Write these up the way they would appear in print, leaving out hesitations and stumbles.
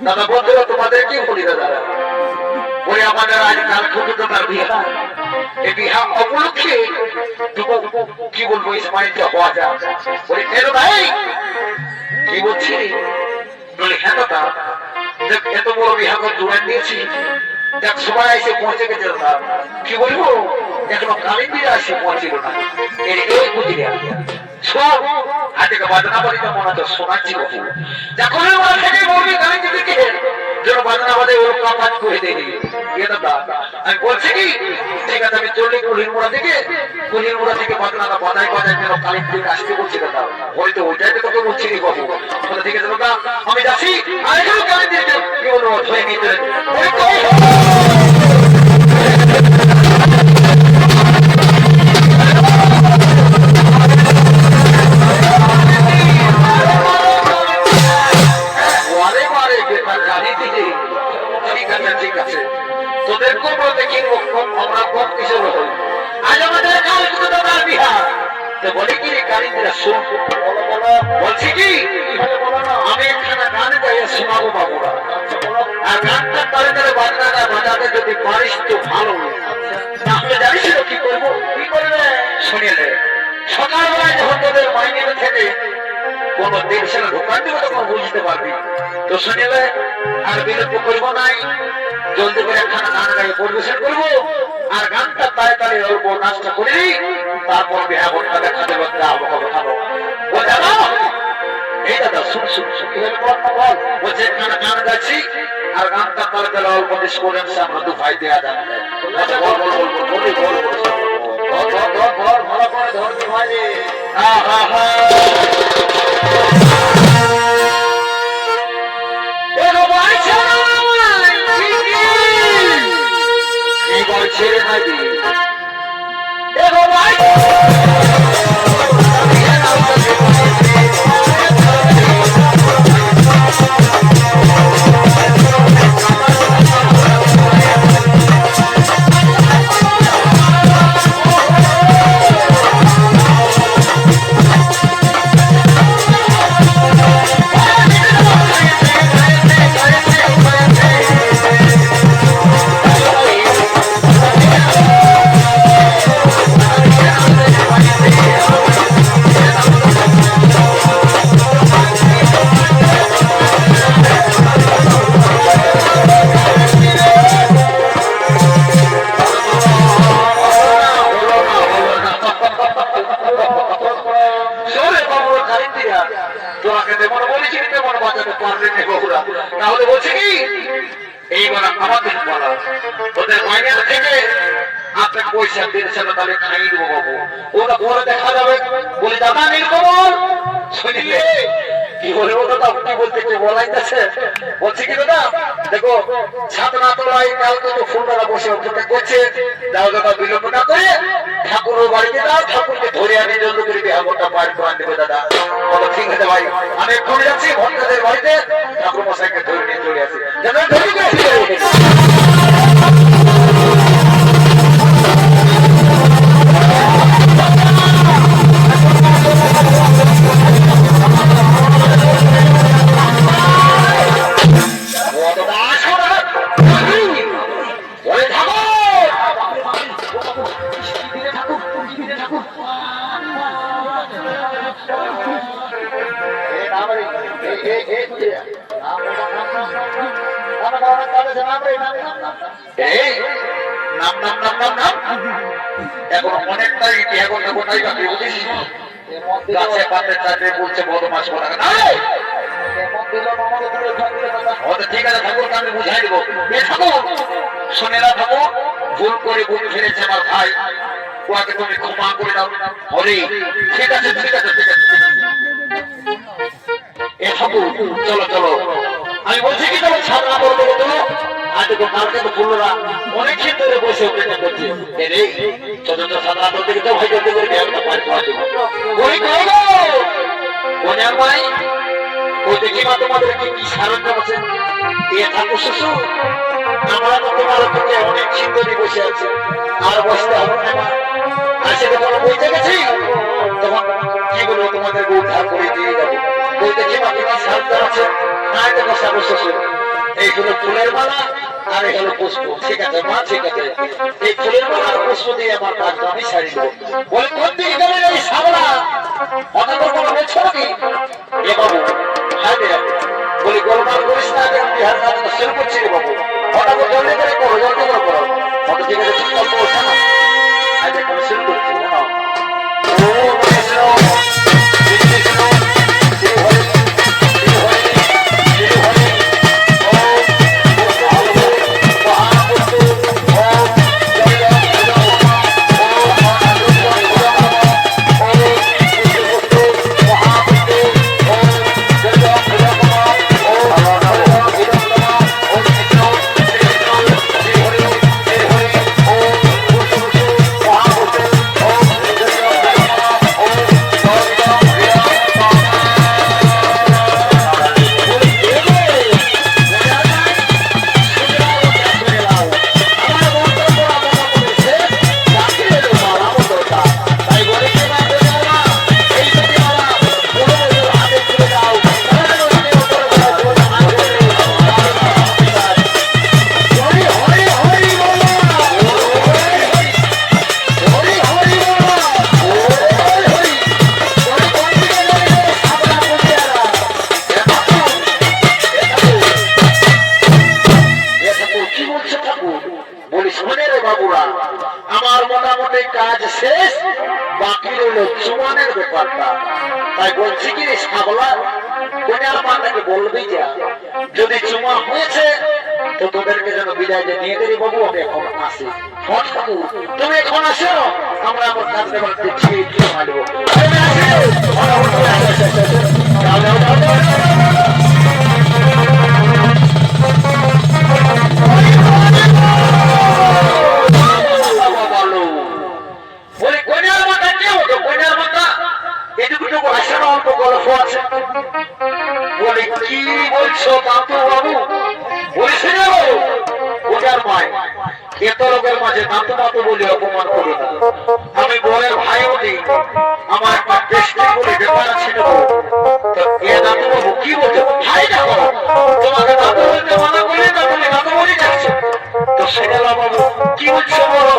দাদা বন্ধুরা তোমাদের কি বলি দাদা ওই আমাদের আজ কাল ছোটটার বিহা এই বিহা উপলক্ষে কি বলবো এই সময় হওয়া যায় বলি ফেরো ভাই কি বলছি বলি হ্যাঁ দাদা দেখ এত বড় বিহা করে জোড়া দিয়েছি দেখ সবাই এসে পৌঁছে গেছে দাদা কি বলবো এখনো কালিন্দিরা এসে পৌঁছিল না এই বুঝি সব আজকে বাজনা বাড়িতে মনে হচ্ছে শোনাচ্ছি বহু যখন ওরা থেকে বলবি কালিন্দিকে যেন বাজনা বাজে ওরকম কাজ করে দেয়নি আমি বলছি কি ঠিক আছে আমি চললি কুলির মোড়া থেকে বাজনাটা বাজায় বাজায় যেন কালিন্দিকে আসতে বলছি দাদা হয়তো ওইটাই তো তোকে বলছি নি বাবু ঠিক আছে দাদা আমি যাচ্ছি আর এখানে কালিন্দিকে কি বলবো ধরে নিতে বলছি কি আমি একখানা গান গাইয়ে শোনাবো বাবুরা আর গানটা তারে তারে বাজনাটা বাজাতে যদি পারিস তো ভালো তাহলে জানিস কি করবো কি করবে শুনিলে সকালবেলায় যখন তোদের মাইনে থেকে কোন দেশে ঢোকান দিবে তখন বুঝতে পারবি তো শুনিলে আর বিলম্ব করবো নাই জলদি করে একখানা গান গাইয়ে পরিবেশন করবো আর গানটা তাই তারে অল্প নাচটা করি তারপর বিহা বোনটা দেখা দেবে খাবো এই দাদা শুন বলছে এখানে গান গাচ্ছি আর গানটা তারা তাহলে অল্প স্টুডেন্টস আমরা দু ভাই দেওয়া যাবে ভালো করে ধরতে ভাই ছেড়ে নাকি তাহলে বলছে কি এইবার আমাদের বলা ওদের মাইনে থেকে আপনাকে পয়সা দিয়েছিল তাহলে খাই দেবো বাবু ওরা পরে দেখা যাবে বলে দাদা নীলকমল শুনিলে কি বলে ও দাদা কি বলতে কি বলাইতেছে বলছে কি দাদা দেখো ছাদ না তোলাই কালকে তো ফুলদারা বসে অপেক্ষা করছে দাও দাদা বিলম্ব না করে ঠাকুরের বাড়িতে দাও ঠাকুরকে ধরে আনে জন্য করে বিহাবটা পার করে দেবে দাদা বলো ঠিক আছে ভাই আমি এখন যাচ্ছি ভক্তদের বাড়িতে এই নাম নাম নাম নাম নাম এখন অনেকটাই এখন কোথায় বাকি বুঝিস গাছে পাতে চাটে বলছে বদমাস করা ঠিক আছে ঠাকুর আমি বুঝাই দেবো ঠাকুর শোনেরা ঠাকুর ভুল করে ভুল ফেলেছে আমার ভাই ওকে তুমি ক্ষমা করে দাও হরে ঠিক আছে ঠিক আছে ঠিক আছে এ ঠাকুর চলো চলো আমি বলছি কি তোমার ছাড়া করবো চলো আজ তো কালকে তো বললো অনেকক্ষণ ধরে বসে অপেক্ষা করছি রে চতুর্থ সাধনা করতে গেছে ভাই করতে করে একটা পাঁচ পাঁচ ওই ভাই ওই দেখি মা তোমাদের কি সারঞ্জাম আছে এ ঠাকুর শ্বশুর আমরা তো তোমার থেকে অনেক চিন্তনী বসে আছি আর বসতে হবে না আর সেটা তোমরা বইতে গেছি তখন কি বলবো তোমাদেরকে উদ্ধার করে দিয়ে যাবো ওই দেখি মা তোমার সারঞ্জাম আছে না এটা বসাবো শ্বশুর এই হলো ফুলের মালা আর এই হলো পুষ্প ঠিক আছে মা ঠিক আছে এই ফুলের মালা আর পুষ্প দিয়ে আমার কাজটা আমি সারি দেবো বলে কোন দিকে গেলেন এই সাবলা অনেক কোনো বলছো নাকি এ বাবু হ্যাঁ বলি গোলমাল করিস না আমি বিহার কাজ শুরু করছি রে বাবু হঠাৎ জলদি করে করো জলদি করে করো কত ঠিক আছে ঠিক অল্প ওঠা না আজ এখন শুরু করছি জানো ও কৃষ্ণ কৃষ্ণ আমার মোটামুটি কাজ শেষ বাকি রইল চুমানের ব্যাপারটা তাই বলছি কি সাবলা কোনার মাটাকে বলবি যা যদি চুমা হয়েছে তো তোদেরকে যেন বিদায় দিয়ে নিয়ে গেলি বাবু আমি এখন আসি তুমি এখন আসো আমরা আমার কাজ দেবার দিচ্ছি মারবো বলে কি বলছো বাবু বাবু বলছি না ওটার মায় এত লোকের মাঝে নাতু নাতু বলে অপমান করি না আমি বলের ভাইও নেই আমার একটা দৃষ্টি বলে ব্যাপার আছে তো এ নাতু বাবু কি বলছো ভাই দেখো তোমাকে নাতু বলতে মানা করি না তুমি নাতু বলে যাচ্ছে তো সেটা বাবু কি বলছো বলো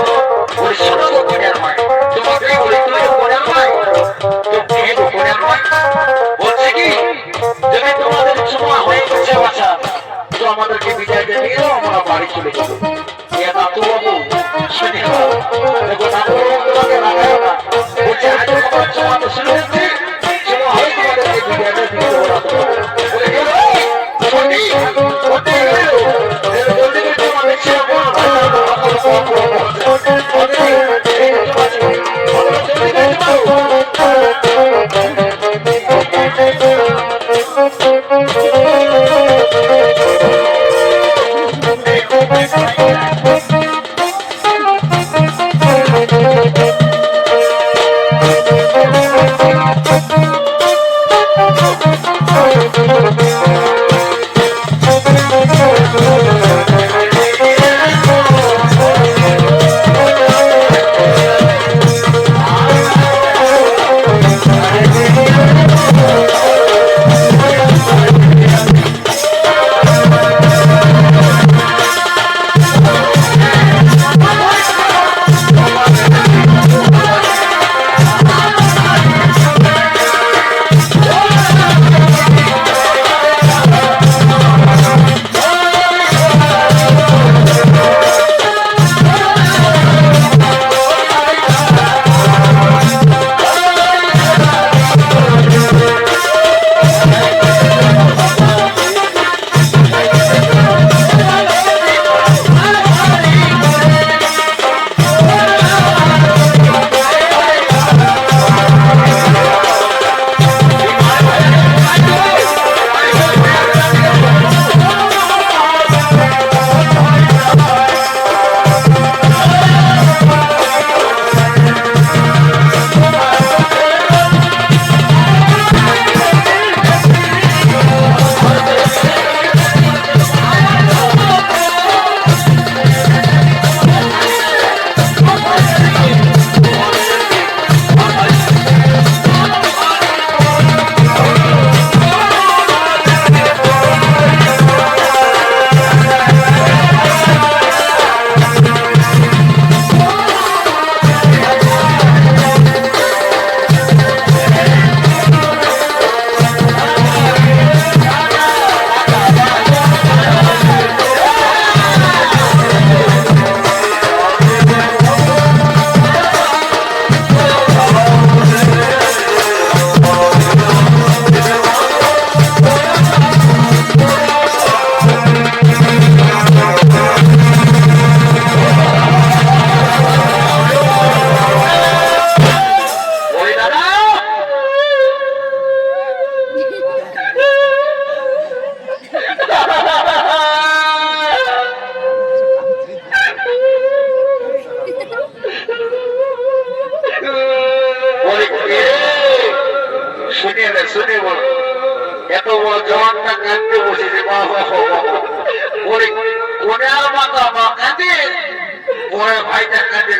বলে শোনো তো কোটার মায় তোমাকে বলে তুমি কোটার মায় তো কে কোটার মায় বলছে কি যদি তোমাদের সময় হয়ে গেছে বাচ্চা তো আমাদেরকে বিদায় দিয়ে নিয়ে আমরা বাড়ি চলে যাবো নাতু বাবু শুনে দেখো নাতু বাবু তোমাকে রাখায় না বলছে আজ তোমার সময় তো শুরু হচ্ছে সময় হয়ে তোমাদেরকে বিদায় দিয়ে নিয়ে যাবো বলে গেল জলদি জলদি করে তোমার দেখছি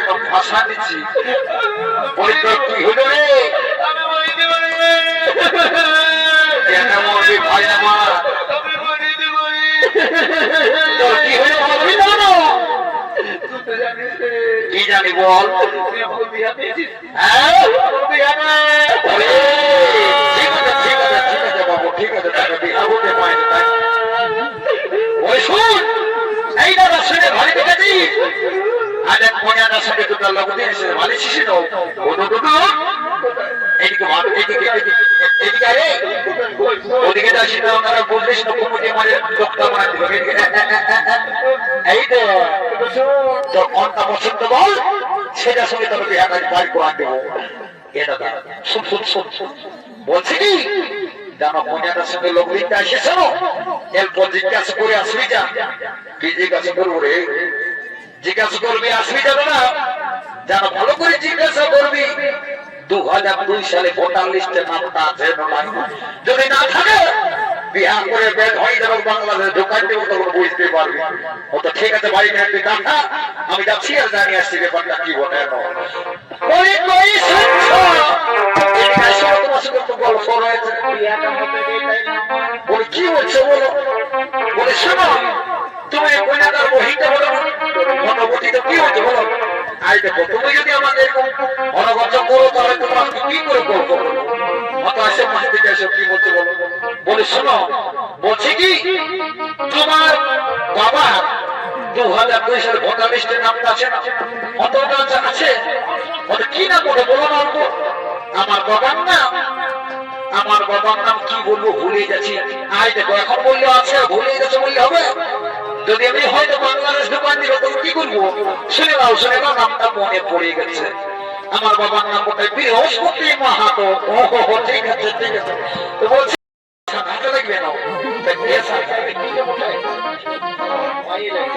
একটা ভাষা দিচ্ছি বলি তোর কি হলো রে কেন মরবি ভাই আমার তোর কি হলো বলবি না কি জানি বল হ্যাঁ ঠিক আছে ঠিক আছে ঠিক আছে বাবু ঠিক আছে তাকে বিহা হতে পারে তাই ওই শুন এই দাদা শুনে ভালো দেখেছি আজ এক মনিয়াদার সঙ্গে দুটো লোক দিয়েছে ভালো শিশির ও তো দুটো এদিকে ভালো এদিকে এদিকে আরে ওদিকে যাচ্ছি না ওনারা বুঝলিস না কুমুটি মারে লোকটা মারা দিল এই তো তোর মনটা পছন্দ বল সেটার সঙ্গে তোর বিয়ে কাজ বাড়ি করে দেবো এ দাদা শুন শুন শুন শুন বলছি কি জানো মনিয়াদার সঙ্গে লোক দিতে এসেছে এরপর জিজ্ঞাসা করে আসবি যা কি জিজ্ঞাসা করবো রে জিজ্ঞাসা করবি আসবি যাবে না জানো ভালো করে জিজ্ঞাসা করবি 2002 সালে ভোটার লিস্টে নামটা আছে যদি না থাকে বিহার করে বেদ হয়ে যাবে বাংলাদেশে ঢোকাই দেবো তখন বুঝতে পারবি ও তো ঠিক আছে বাড়ি নিয়ে তুই দেখা আমি যাচ্ছি আর জানিয়ে আসছি ব্যাপারটা কি বলে কি বলছো বলো বলে শোনো তুমি কন্যাদার বহিতে বলো মনোবতীত কি হচ্ছে বলো আই দেখো তুমি যদি আমাদের অনগত করো তাহলে তোমরা কি করে করবো অত আসে মাস থেকে এসব কি বলছে বলো বলে শোনো বলছি কি তোমার বাবা 2002 সালে ভোটার লিস্টের নামটা আছে না অতটা আছে ওটা কি না করে বলো না অল্প আমার বাবার নাম কি বলবো ভুলে যাচ্ছি আই দেখো এখন বললে আছে ভুলে গেছে বললে হবে যদি আমি হয়তো বাংলাদেশ ঢুকান দিল তখন কি করবো শুনে নাও নামটা মনে পড়ে গেছে আমার বাবার নাম কোথায় বৃহস্পতি মাহাতো ও ঠিক আছে ঠিক আছে তো বলছি লাগবে না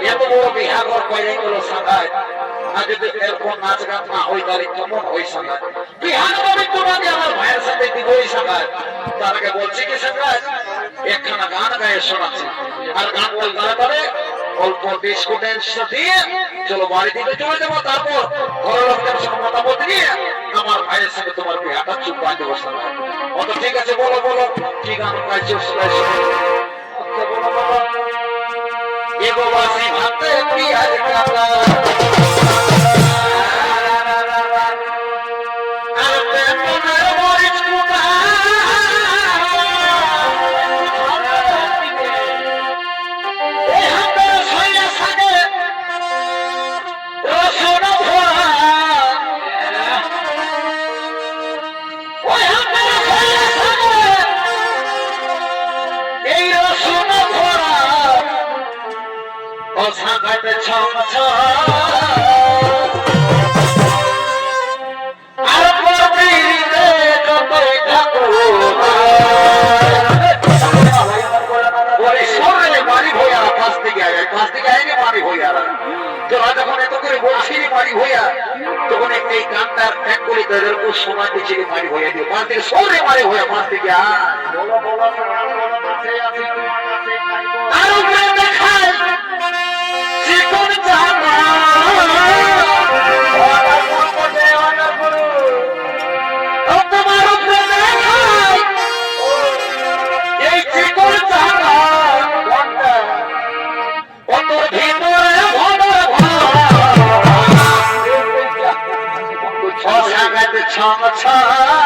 এত বড় বিহার বাইরে গেল সাদায় আর যদি এরকম নাচ গান না হয় তাহলে কেমন হয় সাদায় বিহার তোমাকে আমার ভাইয়ের সাথে দিব ওই সাদায় তার আগে বলছি কি সাদায় একখানা গান গায়ে শোনাচ্ছি আর গানটা তারপরে অল্প বিস্কুটের দিয়ে চলো বাড়ি দিকে চলে যাবো তারপর ঘরের লোকদের সঙ্গে মতামত নিয়ে আমার ভাইয়ের সঙ্গে তোমার বিহাটা চুপ বাঁধতে বসলাম অত ঠিক আছে বলো বলো কি গান গাইছো বলো বাবা এগো বাসি ভাতে পিয়াজ কাটা সময় ছেলে মারি হয়ে দিও পাঁচ থেকে সরে মারে হয়ে পাঁচ থেকে ছড়া